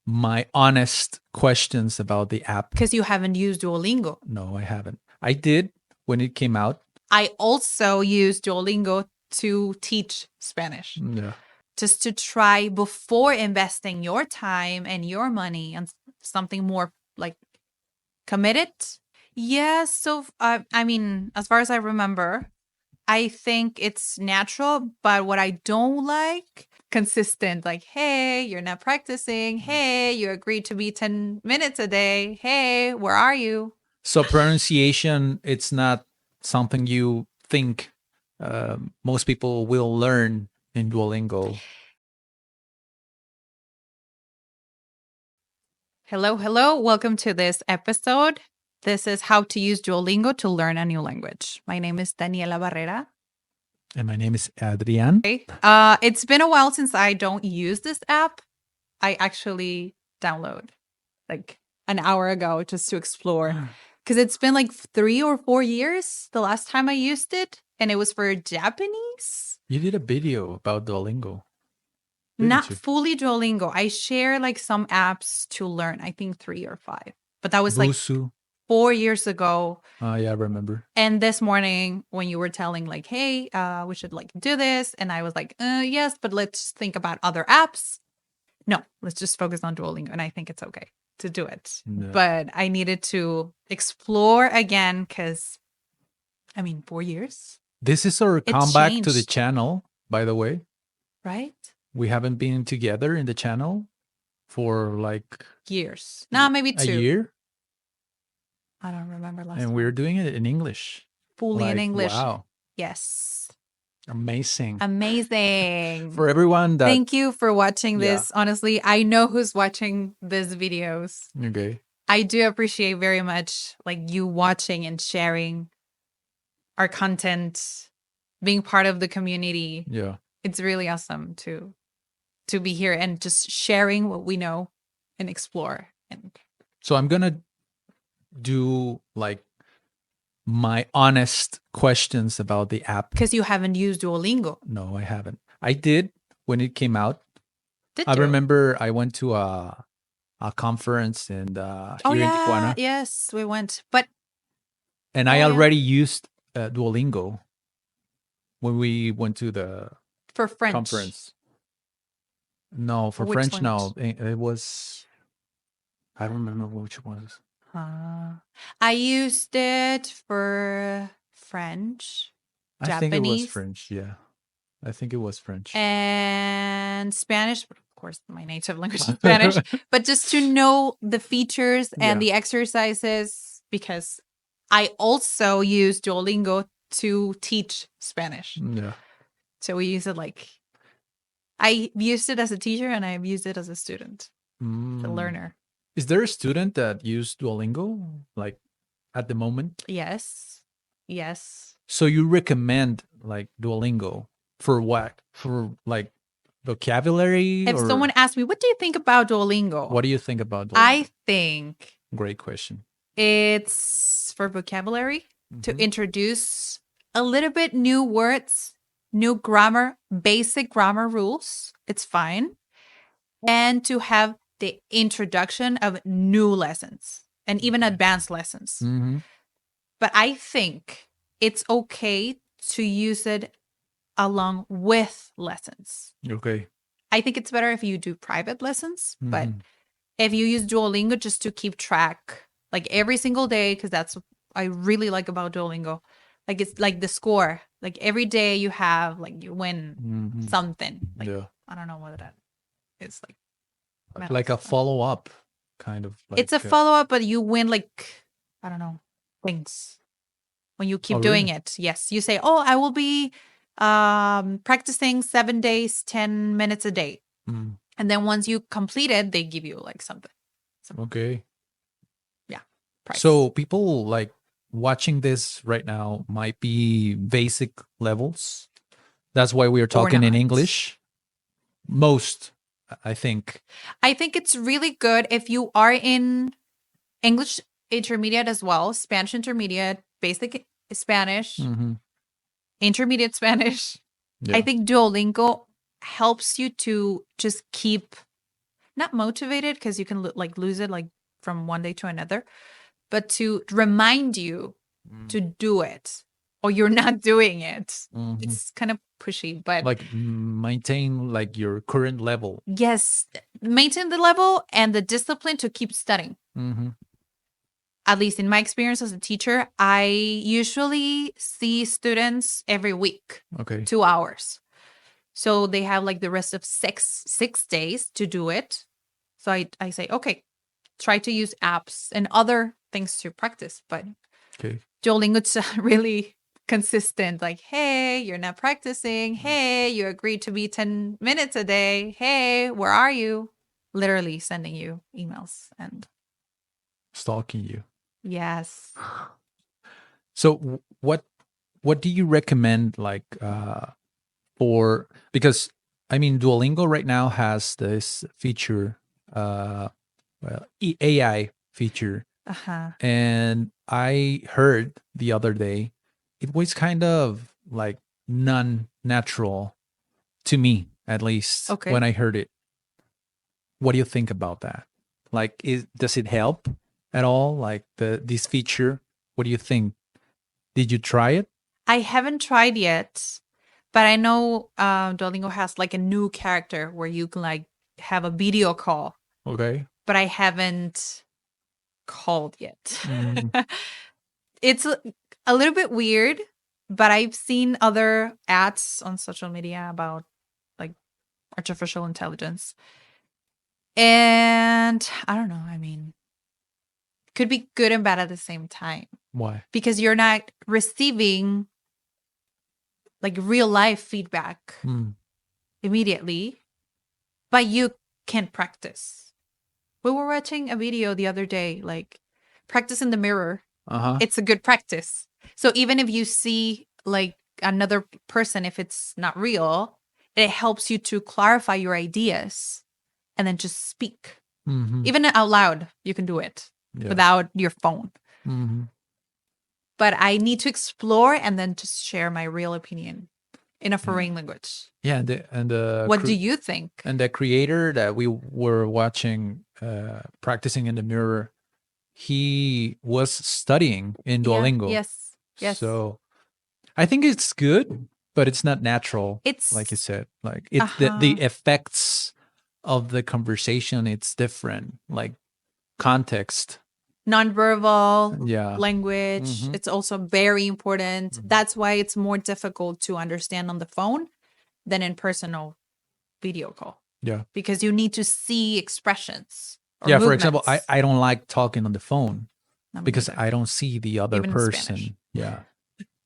my honest questions about the app. Because you haven't used Duolingo. No, I haven't. I did when it came out. I also used Duolingo to teach Spanish. Yeah. Just to try before investing your time and your money on something more like committed. Yeah, so I mean, as far as I remember, I think it's natural, but what I don't like, consistent, like, hey, you're not practicing. Hey, you agreed to be 10 minutes a day. Hey, where are you? So pronunciation, it's not something you think most people will learn in Duolingo. Hello, hello. Welcome to this episode. This is how to use Duolingo to learn a new language. My name is Daniela Barrera. And my name is Adrian. It's been a while since I don't use this app. I actually download like an hour ago just to explore because it's been like 3 or 4 years the last time I used it, and it was for Japanese. You did a video about Duolingo. Not fully Duolingo. I share like some apps to learn. I think 3 or 5, but that was Busu. like 4 years ago. Yeah, I remember. And this morning when you were telling like, hey, we should like do this, and I was like, yes, but let's think about other apps. No, let's just focus on Duolingo, and I think it's okay to do it. Yeah. But I needed to explore again because, I mean, 4 years. This is our comeback to the changed. channel, by the way. Right? We haven't been together in the channel for like years. No, maybe 2. a year. I don't remember last And time. we're doing it in English. Fully in English. Wow. Yes. Amazing. Amazing. For everyone that... Thank you for watching this. Honestly, I know who's watching these videos. Okay. I do appreciate very much like you watching and sharing our content, being part of the community. Yeah. It's really awesome to be here and just sharing what we know and explore. And so I'm going to do like my honest questions about the app. Because you haven't used Duolingo. No, I haven't. I did when it came out. I remember I went to a conference and here in Tijuana. Yes, we went. But and I already used Duolingo when we went to the for French conference. No, for French, no. It was, I don't remember which was. I used it for French, Japanese. I think it was French, yeah. I think it was French. And Spanish, but of course, my native language is Spanish. But just to know the features and the exercises, because I also use Duolingo to teach Spanish. Yeah. So we use it like, I used it as a teacher and I've used it as a student, the learner. Is there a student that used Duolingo, like at the moment? Yes. Yes. So you recommend like Duolingo for what? For like vocabulary? If someone asked me, what do you think about Duolingo? What do you think about Duolingo? I think... Great question. It's for vocabulary, to introduce a little bit new words, new grammar, basic grammar rules. It's fine. And to have the introduction of new lessons and even advanced lessons. But I think it's okay to use it along with lessons. Okay. I think it's better if you do private lessons, but if you use Duolingo just to keep track, like every single day, because that's what I really like about Duolingo. Like it's like the score. Like every day you have, like you win something. Like, I don't know what that is. Like a follow-up kind of. Like, it's a follow-up, but you win like, I don't know, things. When you keep doing it. Yes. You say, oh, I will be practicing 7 days, 10 minutes a day. And then once you complete it, they give you like something. Okay. Yeah. Price. So people like watching this right now might be basic levels. That's why we are talking in English. Most, I think. I think it's really good if you are in English intermediate as well, Spanish intermediate, basic Spanish, intermediate Spanish. I think Duolingo helps you to just keep not motivated because you can like lose it like from one day to another, but to remind you to do it or you're not doing it. It's kind of pushy, but like maintain like your current level. yes, maintain the level and the discipline to keep studying. At least in my experience as a teacher, I usually see students every week, Okay. 2 hours. So they have like the rest of six days to do it. So I say, okay, try to use apps and other things to practice. But Okay. Duolingo's really consistent. Like, hey, you're not practicing. Hey, you agreed to be 10 minutes a day. Hey, where are you? Literally sending you emails and Stalking you. yes. So what do you recommend like for, because I mean Duolingo right now has this feature AI feature, and I heard the other day it was kind of like non-natural to me, at least Okay. when I heard it. What do you think about that? Like, does it help at all? Like this feature? What do you think? Did you try it? I haven't tried yet, but I know Duolingo has like a new character where you can like have a video call, Okay. but I haven't called yet. It's a little bit weird, but I've seen other ads on social media about like artificial intelligence. And I don't know, I mean, could be good and bad at the same time Why? because you're not receiving like real life feedback immediately, but you can practice. We were watching a video the other day, like practice in the mirror. It's a good practice. So even if you see like another person, if it's not real, it helps you to clarify your ideas and then just speak. Even out loud, you can do it without your phone. But I need to explore and then just share my real opinion in a foreign language. Yeah, What do you think? And the creator that we were watching practicing in the mirror, he was studying in Duolingo. Yes. So I think it's good, but it's not natural. It's like you said, like it's the effects of the conversation. It's different, like context. Nonverbal language. It's also very important. That's why it's more difficult to understand on the phone than in personal video call. Yeah. Because you need to see expressions. Yeah. For example, I don't like talking on the phone because either. I don't see the other Even in person. Spanish. Yeah.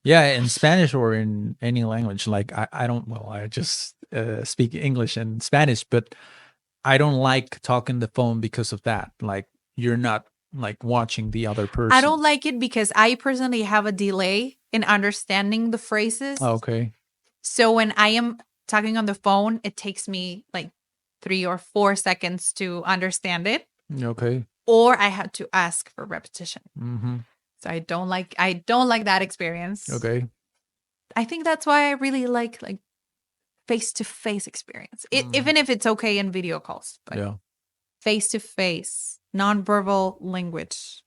Yeah. In Spanish or in any language. Like I don't, well, I just speak English and Spanish, but I don't like talking the phone because of that. Like you're not like watching the other person. I don't like it because I personally have a delay in understanding the phrases. Okay. So when I am talking on the phone, it takes me like 3 or 4 seconds to understand it. Okay. Or I have to ask for repetition. So I don't like that experience. Okay. I think that's why I really like face-to-face experience. Even if it's okay in video calls, but face-to-face, nonverbal language.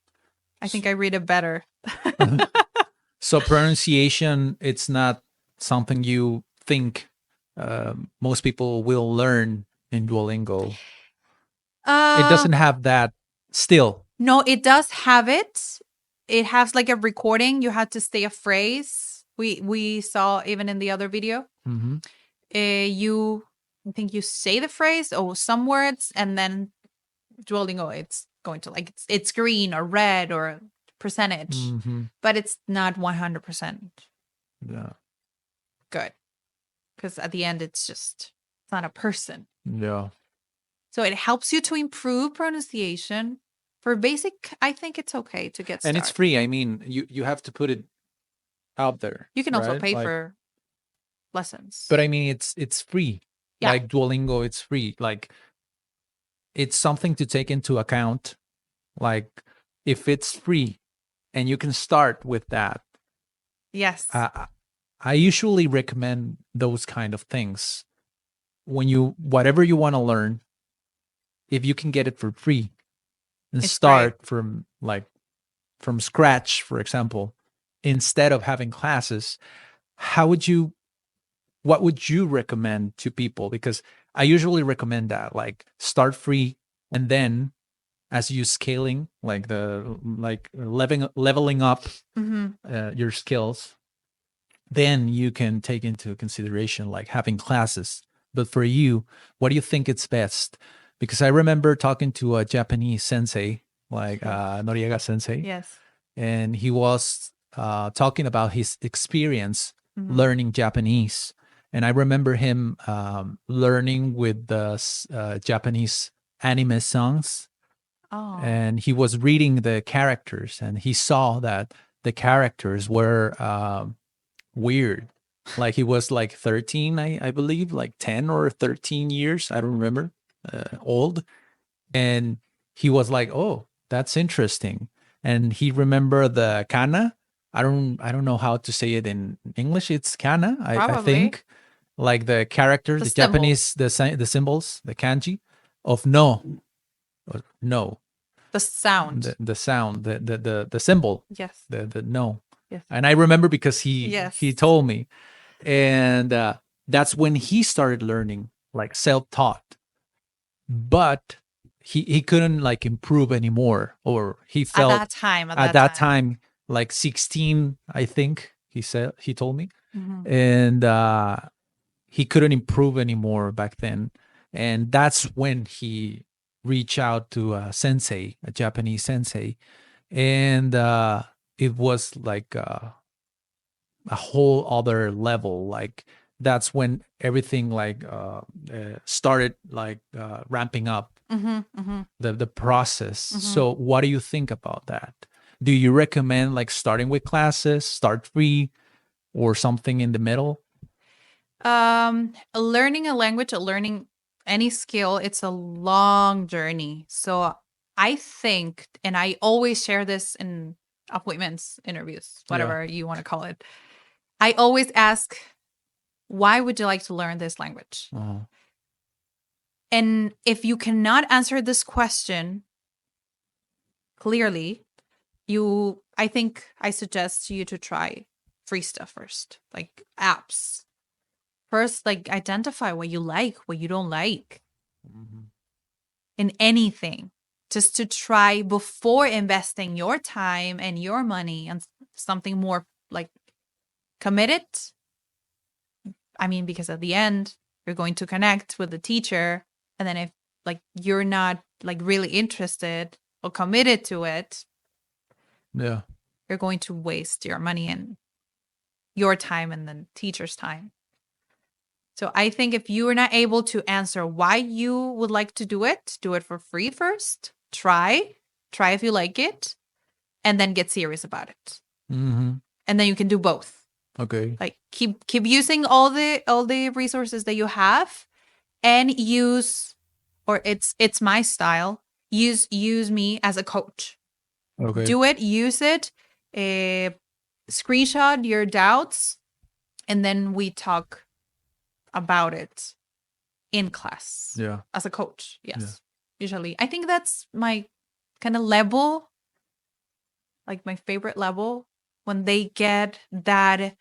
I think I read it better. So pronunciation, it's not something you think most people will learn in Duolingo. It doesn't have that still. No, it does have it. It has like a recording. You have to say a phrase. We saw even in the other video. I think you say the phrase or some words, and then Duolingo, it's going to like it's green or red or percentage, but it's not 100%. Yeah. Good, because at the end it's not a person. Yeah. So it helps you to improve pronunciation. For basic, I think it's okay to get started. And it's free. I mean, you have to put it out there. You can also pay for lessons. But I mean, it's free. Yeah. Like Duolingo, it's free. Like it's something to take into account. Like if it's free and you can start with that. Yes. I usually recommend those kind of things. When whatever you want to learn, if you can get it for free and It's great. start from scratch, for example, instead of having classes, how would you what would you recommend to people? Because I usually recommend that, like, start free, and then as you scaling, like leveling up Hmm. your skills, then you can take into consideration like having classes. But for you, what do you think it's best? Because I remember talking to a Japanese sensei, like Yes. Noriega sensei, Yes. and he was talking about his experience Hmm. learning Japanese. And I remember him learning with the Japanese anime songs, Oh, and he was reading the characters, and he saw that the characters were weird. Like he was like 13, I believe, like 10 or 13 years, I don't remember, old. And he was like, "Oh, that's interesting." And he remembered the kana. I don't know how to say it in English. It's kana, I probably think, like the characters, the the symbol, Japanese, the symbols, the kanji of no, no, the sound. the sound, the symbol, Yes. the no. Yes. And I remember because he Yes. told me, and that's when he started learning, like self-taught. But he couldn't like improve anymore, or he At felt that time. At at that that time. time, like 16, I think he told me. Hmm. And he couldn't improve anymore back then. And that's when he reached out to a sensei, a Japanese sensei. And it was like a whole other level. Like that's when everything like started like ramping up, Hmm. Hmm. the process. Hmm. So what do you think about that? Do you recommend like starting with classes, start free, or something in the middle? Learning a language, or learning any skill, it's a long journey. So I think, and I always share this in appointments, interviews, Yeah. whatever you want to call it. I always ask, why would you like to learn this language? uh And if you cannot answer this question clearly, I think I suggest you to try free stuff first, like apps. First, like identify what you like, what you don't like Mhm. in anything, just to try before investing your time and your money on something more like committed. I mean, because at the end, you're going to connect with the teacher. And then if like you're not like really interested or committed to it, Yeah. you're going to waste your money and your time and the teacher's time. So I think if you are not able to answer why you would like to do it for free first. Try if you like it, and then get serious about it. Hmm. And then you can do both. Okay. Like keep using all the resources that you have, and use, or it's my style. Use me as a coach. Okay. Do it, use it, uh, screenshot your doubts, and then we talk about it in class Yeah. as a coach. Yeah. Yes. Usually. I think that's my kind of level, like my favorite level, when they get that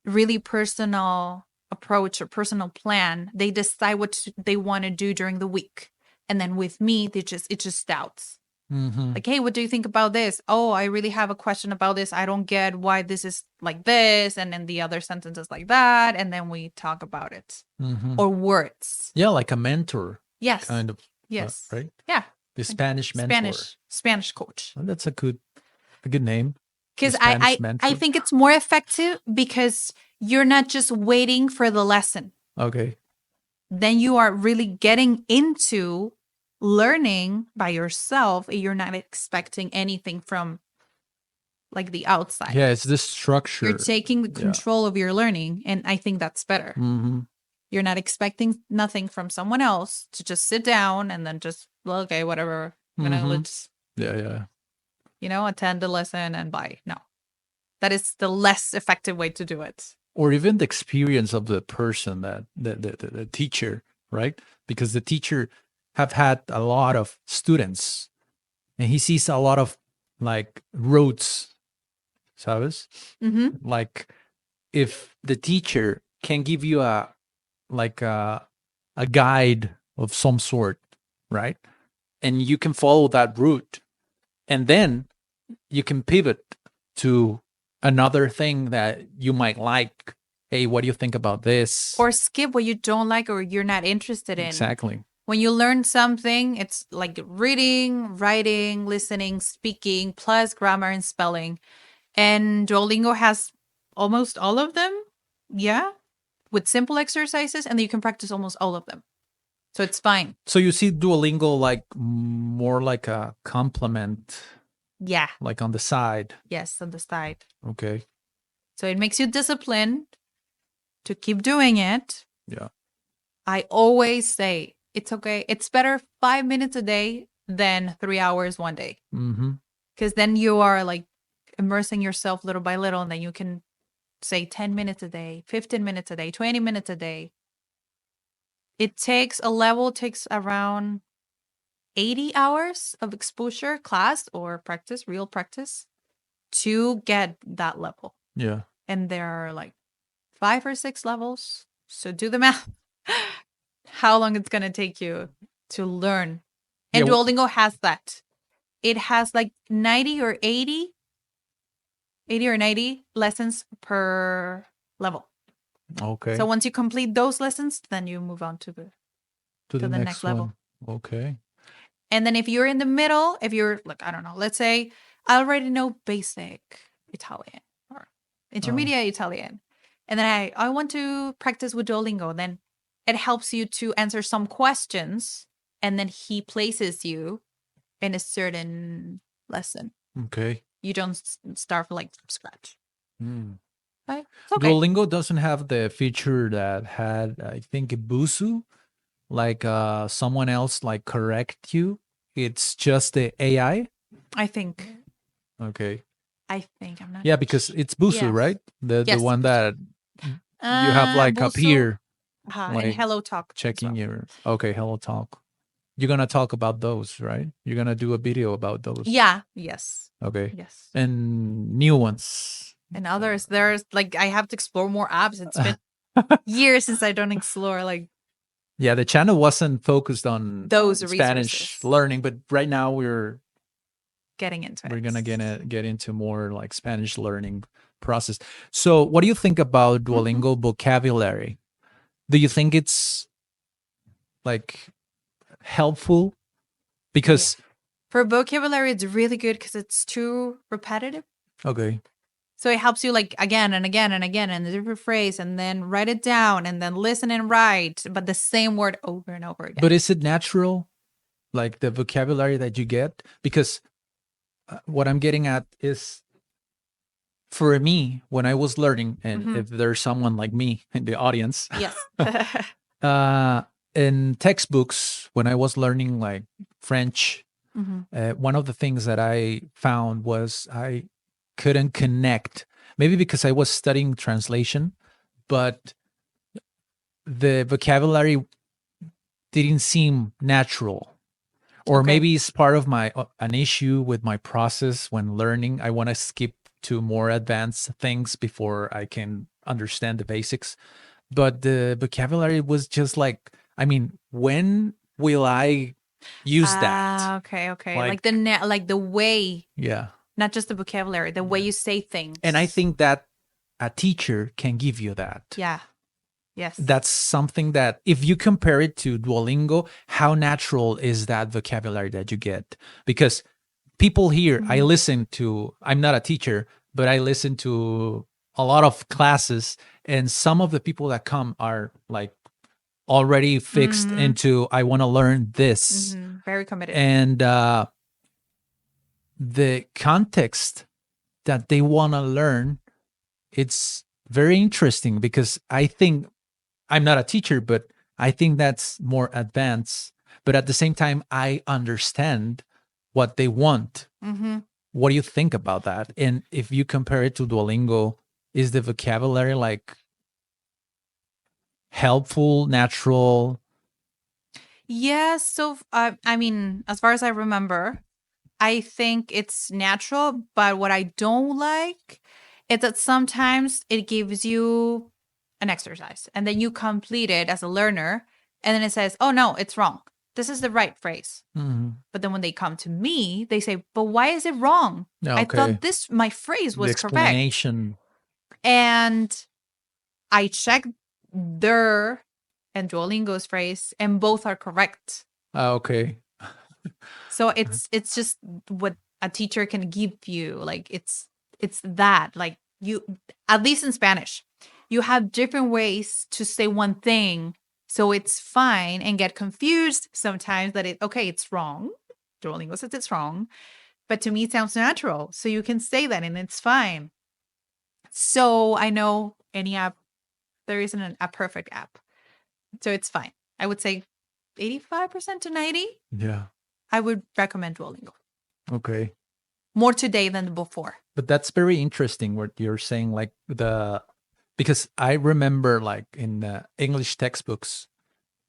really personal approach or personal plan. They decide what they want to do during the week. And then with me, it just doubts. Hmm. Like, hey, what do you think about this? Oh, I really have a question about this. I don't get why this is like this. And then the other sentence is like that. And then we talk about it. Hmm. Or words. Yeah, like a mentor, Yes. kind of, Yes. right? Yeah. The Like Spanish mentor. Spanish coach. Well, that's a good name. The Because Spanish I mentor. think it's more effective because you're not just waiting for the lesson. Okay. Then you are really getting into learning by yourself. You're not expecting anything from like the outside. Yeah, it's this You're structure. taking the Yeah. control of your learning. And I think that's better. Hmm. You're not expecting nothing from someone else to just sit down and then just, well, okay, whatever. I'm going to Hmm. let's, Yeah, yeah. attend the lesson and bye. No, that is the less effective way to do it. Or even the experience of the person, that the teacher, right? Because the teacher have had a lot of students, and he sees a lot of like routes, sabes? Mm-hmm. Like if the teacher can give you a like a guide of some sort, right? And you can follow that route, and then you can pivot to another thing that you might like. Hey, what do you think about this? Or skip what you don't like or you're not interested in. Exactly. When you learn something, it's like reading, writing, listening, speaking, plus grammar and spelling. And Duolingo has almost all of them. Yeah. With simple exercises, and then you can practice almost all of them. So it's fine. So you see Duolingo like more like a complement, Yeah. like on the side. Yes, on the side. Okay. So it makes you disciplined to keep doing it. Yeah. I always say it's okay. It's better 5 minutes a day than 3 hours one day. Mm-hmm. Because then you are like immersing yourself little by little, and then you can say 10 minutes a day, 15 minutes a day, 20 minutes a day. It takes around 80 hours of exposure, class or practice, real practice, to get that level. Yeah. And there are like 5 or 6 levels. So do the math. How long it's going to take you to learn. And Yeah, Duolingo has that. It has like 90 or 80 or 90 lessons per level. Okay. So once you complete those lessons, then you move on to the next level. one. Okay. And then if you're in the middle, if you're like, I don't know, let's say I already know basic Italian or intermediate Italian. And then I want to practice with Duolingo. Then it helps you to answer some questions. And then he places you in a certain lesson. Okay. You don't start like from scratch. Mm. Right? It's okay. Duolingo doesn't have the feature that had, I think, Busu, like someone else like correct you. It's just the AI. I think. Okay. I'm not. Yeah, because it's Busu, Yes. right? The Yes, one Busu. that you have like a Busu, peer and like Hello Talk. as checking well. your. Okay, Hello Talk. You're gonna talk about those, right? You're gonna do a video about those. Yeah. Yes. Okay. Yes. And new ones. And others, there's like I have to explore more apps. It's been years since I don't explore like Yeah, the channel wasn't focused on those Spanish resources. learning, but right now we're Getting into it. we're gonna get into more like Spanish learning process. So, what do you think about Duolingo vocabulary? Do you think it's like helpful? Because For vocabulary, it's really good because it's too repetitive. okay, So it helps you like again and again and again and a different phrase, and then write it down and then listen and write, but the same word over and over again. but is it natural, like the vocabulary that you get? Because what I'm getting at is, for me, when I was learning, and if there's someone like me in the audience, Yes. in textbooks, when I was learning like French, one of the things that I found was I couldn't connect. Maybe because I was studying translation, but the vocabulary didn't seem natural. Or Okay. maybe it's part of my an issue with my process when learning. I want to skip to more advanced things before I can understand the basics. But the vocabulary was just like, I mean, when will I use that? Okay. Like- Like the way, Yeah. not just the vocabulary, the way you say things. And I think that a teacher can give you that. Yeah. Yes. That's something that if you compare it to Duolingo, how natural is that vocabulary that you get? Because people here, I listen to, I'm not a teacher, but I listen to a lot of classes, and some of the people that come are like already fixed into, I want to learn this. Very committed. And the context that they want to learn, it's very interesting because I think, I'm not a teacher, but I think that's more advanced. But at the same time, I understand what they want. What do you think about that? And if you compare it to Duolingo, is the vocabulary like helpful, natural? Yes. So, I mean, as far as I remember, I think it's natural. But what I don't like is that sometimes it gives you an exercise and then you complete it as a learner. And then it says, oh, no, it's wrong. This is the right phrase. Mhm. But then when they come to me, they say, but why is it wrong? Yeah, I okay. thought my phrase The was correct. explanation. And I checked their and Duolingo's phrase, and both are correct. Okay. So it's just what a teacher can give you. Like it's that. Like you, at least in Spanish, you have different ways to say one thing. So it's fine and get confused sometimes that it's wrong. Duolingo says it's wrong. But to me it sounds natural. So you can say that and it's fine. So I know any app, there isn't a perfect app. So it's fine. I would say 85% to 90. Yeah. I would recommend Duolingo. Okay. More today than before. But that's very interesting what you're saying, like because I remember like in English textbooks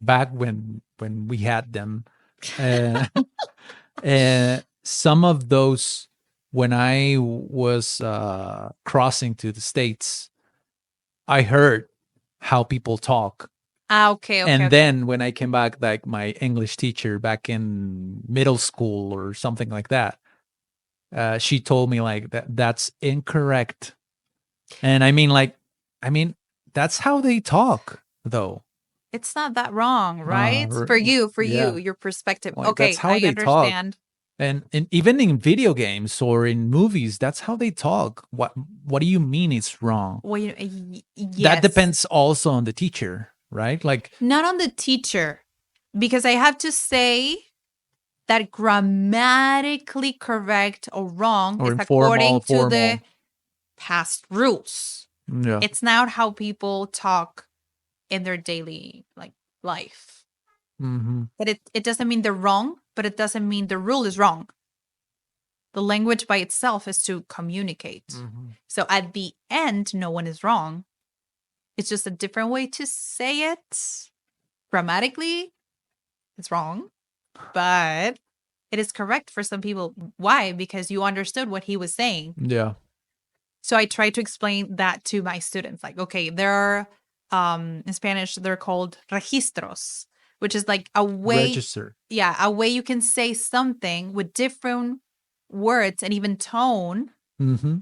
back when we had them, uh, some of those when I was crossing to the States, I heard how people talk. Ah, okay, okay, And okay. then when I came back, like my English teacher back in middle school or something like that, she told me like that's incorrect. And I mean, that's how they talk, though. It's not that wrong, right? For you, Yeah, your perspective. like that's Okay, how I they talk, understand. and even in video games or in movies, that's how they talk. What do you mean it's wrong? Well, That yes. depends also on the teacher, right? Like, Not on the teacher, because I have to say that grammatically correct or wrong or is informal, according to formal. the past rules. Yeah. It's not how people talk in their daily life. Mm-hmm. But it doesn't mean they're wrong, but it doesn't mean the rule is wrong. The language by itself is to communicate. Mm-hmm. So at the end, no one is wrong. It's just a different way to say it. Grammatically, it's wrong, but it is correct for some people. Why? Because you understood what he was saying. Yeah. So I try to explain that to my students. Like, okay, there are in Spanish, they're called registros, which is like a way, Register. yeah, a way you can say something with different words and even tone. Mm-hmm.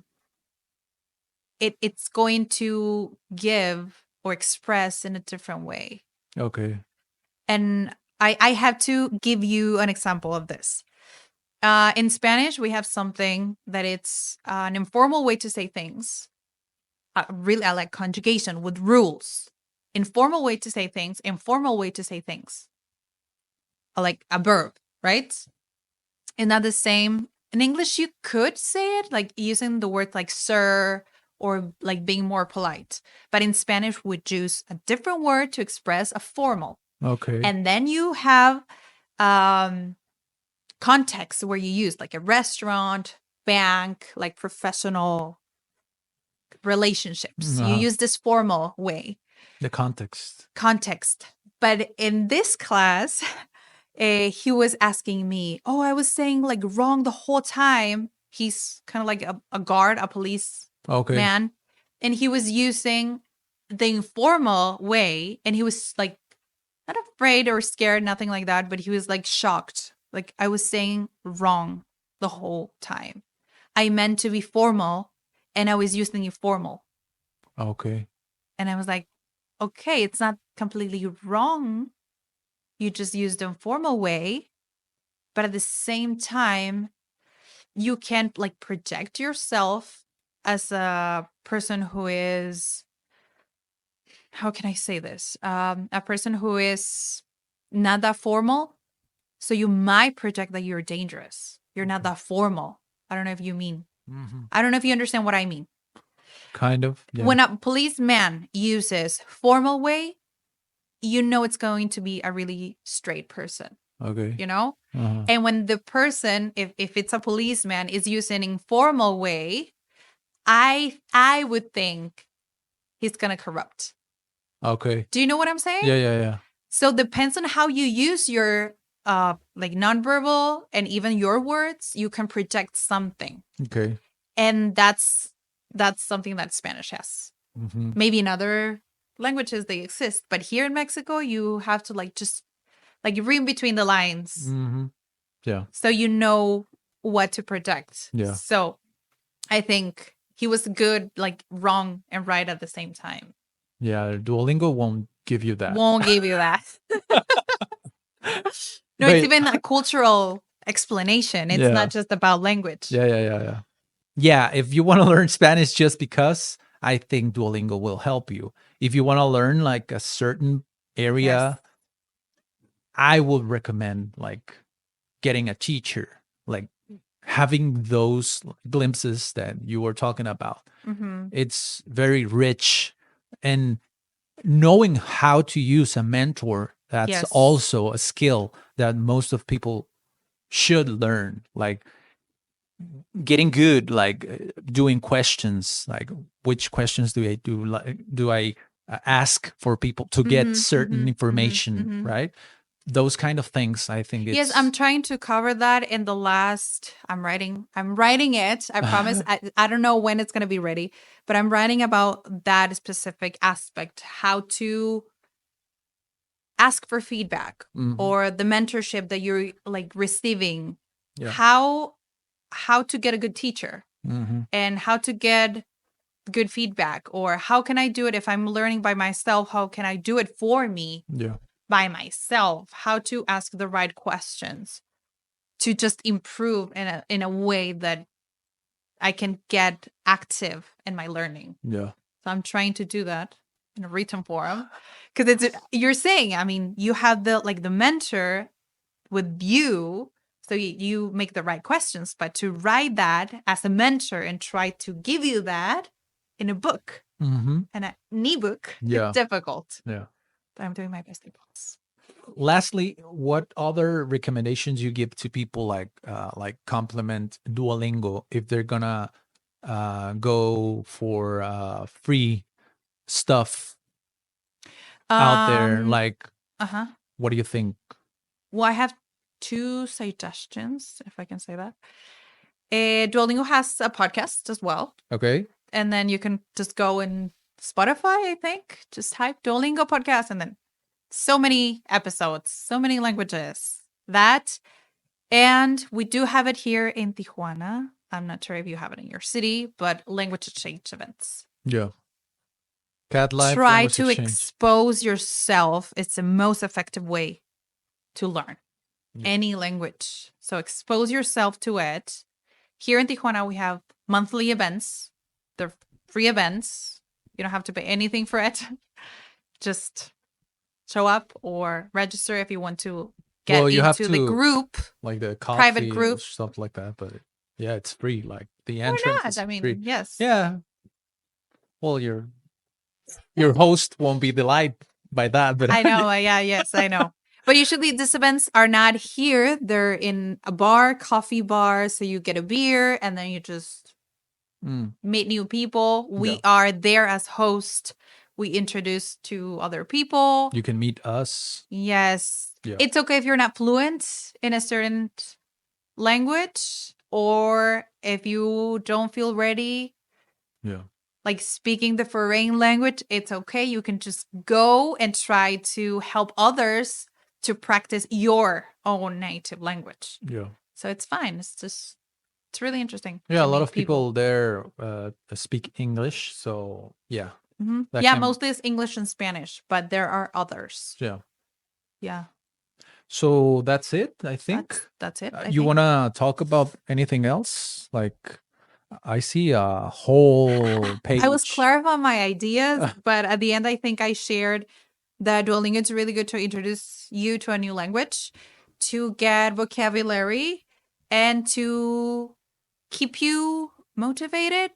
It's going to give or express in a different way. Okay. And I have to give you an example of this. In Spanish, we have something that it's an informal way to say things. Really, I like conjugation with rules. Informal way to say things, informal way to say things. I like a verb, right? And not the same. In English, you could say it like using the word like sir or like being more polite. But in Spanish, we use a different word to express a formal. Okay. And then you have context where you use like a restaurant, bank, like professional relationships. You use this formal way. The context. Context. But in this class, he was asking me, oh, I was saying like wrong the whole time. He's kind of like a guard, a police Okay. man. And he was using the informal way. And he was like not afraid or scared, nothing like that. But he was like shocked. Like I was saying wrong the whole time. I meant to be formal and I was using informal. Okay. And I was like, okay, it's not completely wrong. You just used the informal way. But at the same time, you can't like project yourself as a person who is, how can I say this? A person who is not that formal. So you might project that you're dangerous. You're not that formal. I don't know if you mean. Mm-hmm. I don't know if you understand what I mean. Kind of. Yeah. When a policeman uses formal way, you know it's going to be a really straight person, Okay. you know? Uh-huh. And when the person, if it's a policeman, is using informal way, I would think he's gonna corrupt. Okay. Do you know what I'm saying? Yeah. Yeah. Yeah. So depends on how you use your like nonverbal and even your words, you can project something. Okay. And that's something that Spanish has. Mm-hmm. Maybe in other languages they exist, but here in Mexico you have to like just like read between the lines. Mm-hmm. Yeah. So you know what to project. Yeah. So I think he was good, like wrong and right at the same time. Yeah. Duolingo won't give you that. Won't give you that. No, it's But even a cultural explanation. It's yeah. not just about language. Yeah. Yeah, if you want to learn Spanish just because, I think Duolingo will help you. If you want to learn like a certain area, Yes. I would recommend like getting a teacher, like having those glimpses that you were talking about. Mm-hmm. It's very rich, and knowing how to use a mentor, that's Yes. also a skill that most of people should learn. Like getting good, like doing questions, like which questions do I do, like do I ask for people to get Mm-hmm, certain mm-hmm, information, mm-hmm. right? Those kind of things, I think Yes, it's I'm trying to cover that in the last. I'm writing it. I promise. I don't know when it's going to be ready, but I'm writing about that specific aspect, how to ask for feedback Mhm. or the mentorship that you're like receiving. Yeah. How to get a good teacher Mhm. and how to get good feedback, or how can I do it if I'm learning by myself? How can I do it for me Yeah. by myself? How to ask the right questions to just improve in a way that I can get active in my learning. Yeah. So I'm trying to do that in a written form, because it's you're saying, I mean, you have the mentor with you, so you make the right questions, but to write that as a mentor and try to give you that in a book Mm-hmm. and an ebook, Yeah. it's difficult. Yeah. But I'm doing my best, I promise. Lastly, what other recommendations you give to people like complement Duolingo if they're gonna go for free stuff out there? Like, Uh-huh. what do you think? Well, I have two suggestions, if I can say that. Duolingo has a podcast as well. Okay. And then you can just go in Spotify, I think. Just type Duolingo podcast, and then so many episodes, so many languages. That. And we do have it here in Tijuana. I'm not sure if you have it in your city, but language exchange events. Yeah. Cat Life Try Language to Exchange. expose yourself. It's the most effective way to learn any language. So expose yourself to it. Here in Tijuana, we have monthly events. They're free events. You don't have to pay anything for it. Just show up or register if you want to get Well, you have into the to group, like the private coffee group. stuff like that, but yeah, it's free. Like the Or entrance not. is I mean, free. yes. Yeah. Well, your host won't be delighted by that, but I know. Yeah, yes, I know. But usually these events are not here. They're in a bar, coffee bar. So you get a beer and then you just Mm, meet new people. We yeah. are there as host. We introduce to other people. You can meet us. Yes. Yeah. It's okay if you're not fluent in a certain language, or if you don't feel ready, Yeah. like speaking the foreign language, it's okay. You can just go and try to help others to practice your own native language. Yeah. So it's fine. It's really interesting. Yeah, to a lot meet of people there speak English, so yeah. Mhm. That Yeah, can mostly it's English and Spanish, but there are others. yeah. Yeah, So that's it, I think. that's it. I You think. want to talk about anything else? Like I see a whole page. I was clear on my ideas, but at the end, I think I shared that Duolingo is really good to introduce you to a new language, to get vocabulary, and to keep you motivated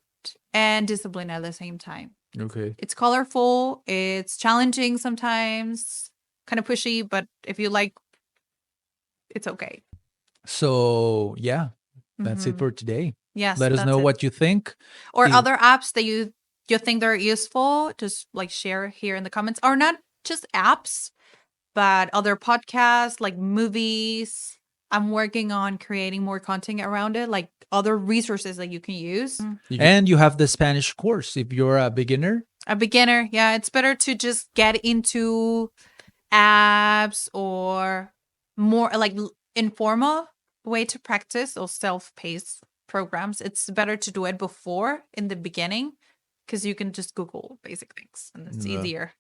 and disciplined at the same time. Okay. It's colorful, it's challenging sometimes, kind of pushy, but if you like, it's okay. So, yeah, that's it Mhm. for today. Yes, Let us that's know it. what you think. Or If- other apps that you think they're useful, just like share here in the comments. Or not just apps, but other podcasts, like movies. I'm working on creating more content around it, like other resources that you can use. And you have the Spanish course if you're a beginner. A beginner, yeah, it's better to just get into apps or more like informal way to practice or self-paced programs. It's better to do it before in the beginning because you can just Google basic things and it's Yeah. easier.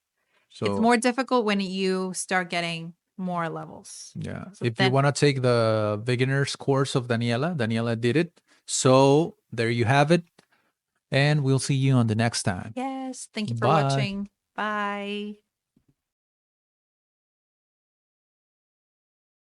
So It's more difficult when you start getting more levels. yeah, So if you then, want to take the beginner's course of Daniela did it. So there you have it. And we'll see you on the next time. yes, thank you for Bye. watching. Bye.